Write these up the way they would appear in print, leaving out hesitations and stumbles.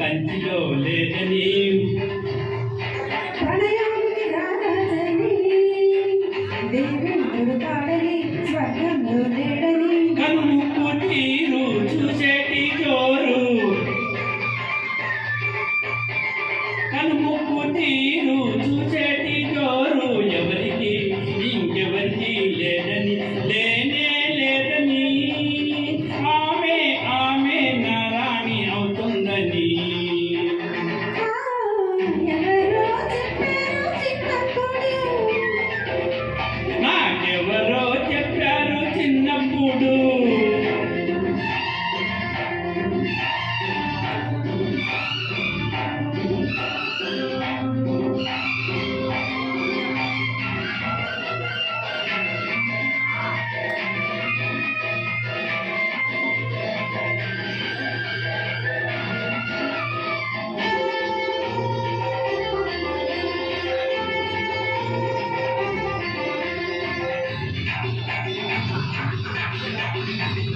కంచిలో లేదని ప్రణయానికి రాజని దేవుడు కాడని స్వర్గంలో లేడని కనుముక్కు తీరు చూసేటి జోరు కనుముక్కు తీరు చూసేటి జోరు ఎవరికి ఇంకెవరికి లేదని లేనే లేదని ఆమె ఆమె నారాణి అవుతుందని ఎవరో చెప్పారు చిన్నప్పుడు నాకెవరో చెప్పారు చిన్నప్పుడు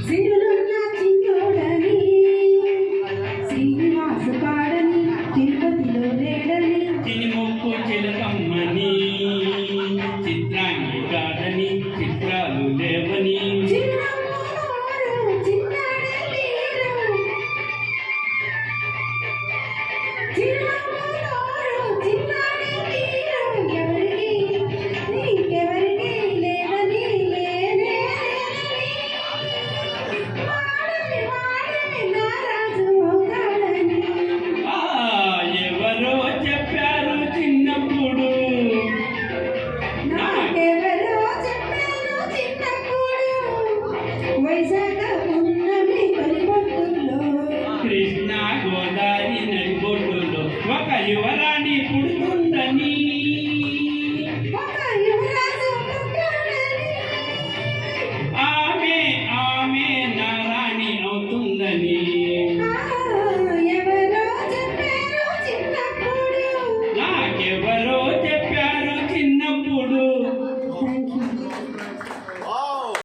సిరులున్న చిన్నోడని శ్రీనివాస కాడని తిరుపతిలో లేడని చినిముక్కు చిలకమ్మని చిత్రాంగి కాదని చిత్రాలు లేవని చిన్నమ్మోరు చిన్నాడే తీరు చిన్నమ్మోరు చిన్నాడే తీరు ఎవరికి నీకెవరికి లేదని లేనే వాడని వాడని నారాజు అవుతాడని ఆ ఎవరో చెప్పారు చిన్నప్పుడు నాకెవరో చెప్పారు చిన్నప్పుడు వైశాఖ పున్నమి తొలిపొట్టులో కృష్ణా గోదావరి నడిబొడ్డులో ఒక యువరాణి పుడుతుందని